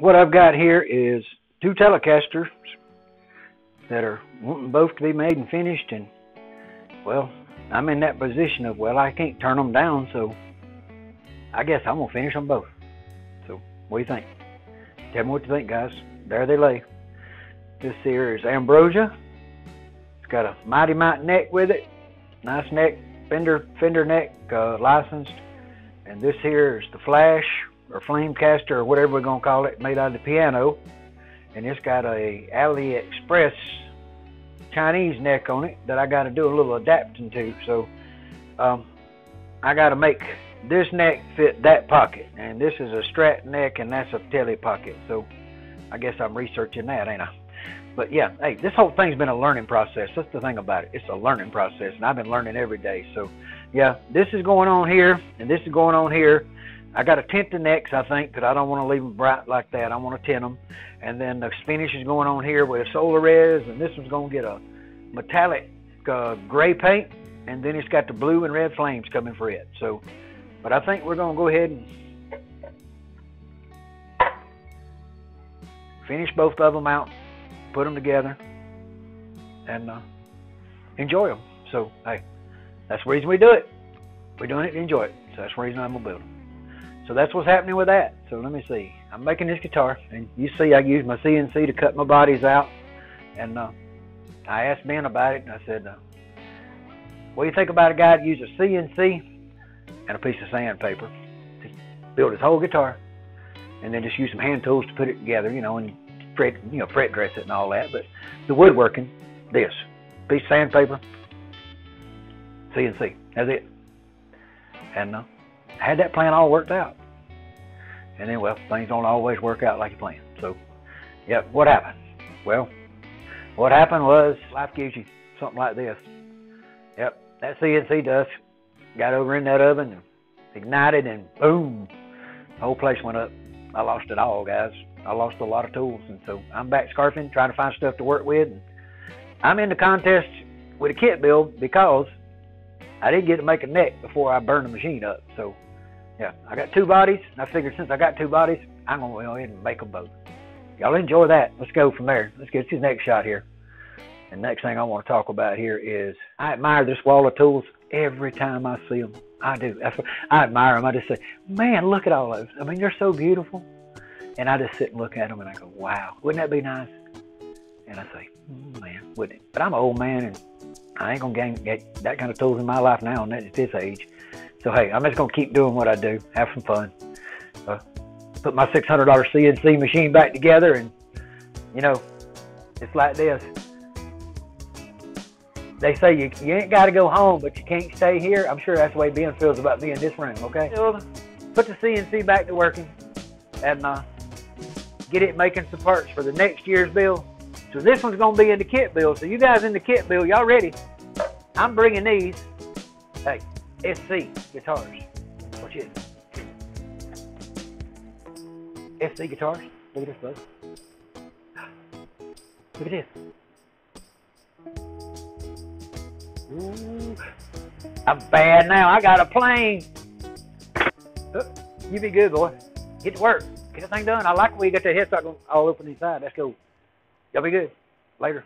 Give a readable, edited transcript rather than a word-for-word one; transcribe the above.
what I've got here is two Telecasters that are wanting both to be made and finished, and well, I'm in that position of, well, I can't turn them down, so I guess I'm gonna finish them both. So what do you think? Tell me what you think, guys. There they lay. This here is Ambrosia. It's got a mighty neck with it. Nice neck, fender neck, licensed. And this here is the Flash or Flame Caster or whatever we're gonna call it, made out of the piano. And it's got a AliExpress Chinese neck on it that I got to do a little adapting to. So I got to make this neck fit that pocket, and this is a Strat neck, and that's a Tele pocket. So I guess I'm researching that, ain't I? But yeah, hey, this whole thing's been a learning process. That's the thing about it. It's a learning process, and I've been learning every day. So yeah, this is going on here, and this is going on here. I got to tint the necks, I think, because I don't want to leave them bright like that. I want to tint them. And then the finish is going on here with solar res, and this one's going to get a metallic gray paint, and then it's got the blue and red flames coming for it. So, but I think we're going to go ahead and finish both of them out, put them together, and enjoy them. So, hey, that's the reason we do it. We're doing it to enjoy it. So that's the reason I'm going to build them. So that's what's happening with that. So let me see. I'm making this guitar, and you see I use my CNC to cut my bodies out. And I asked Ben about it, and I said, what do you think about a guy that uses a CNC and a piece of sandpaper to build his whole guitar, and then just use some hand tools to put it together, and fret dress it and all that. But the woodworking, this piece of sandpaper, CNC, that's it. And I had that plan all worked out. And then, well, things don't always work out like you plan. So, yep, what happened? Well, what happened was life gives you something like this. Yep, that CNC dust got over in that oven and ignited, and boom, the whole place went up. I lost it all, guys. I lost a lot of tools, and so I'm back scarfing, trying to find stuff to work with. And I'm in the contest with a kit build because I didn't get to make a neck before I burned the machine up. So, yeah, I got two bodies, and I figured since I got two bodies, I'm going to go ahead and make them both. Y'all enjoy that. Let's go from there. Let's get to the next shot here. And next thing I want to talk about here is I admire this wall of tools every time I see them. I do. I admire them. I just say, man, look at all those. I mean, they're so beautiful. And I just sit and look at them, and I go, wow, wouldn't that be nice? And I say, man, wouldn't it? But I'm an old man, and I ain't going to get that kind of tools in my life now, and at this age. So, hey, I'm just going to keep doing what I do, have some fun. Put my $600 CNC machine back together, and, it's like this. They say you ain't got to go home, but you can't stay here. I'm sure that's the way Ben feels about me in this room, okay? Put the CNC back to working, and get it making some parts for the next year's build. So this one's going to be in the kit build. So you guys in the kit build, y'all ready? I'm bringing these. Hey, SC guitars. Watch it. SC guitars. Look at this, bud. Look at this. Ooh, I'm bad now. I got a plane. Oh, you be good, boy. Get to work. Get the thing done. I like the way you got that headstock all open inside. Let's go. Y'all be good. Later.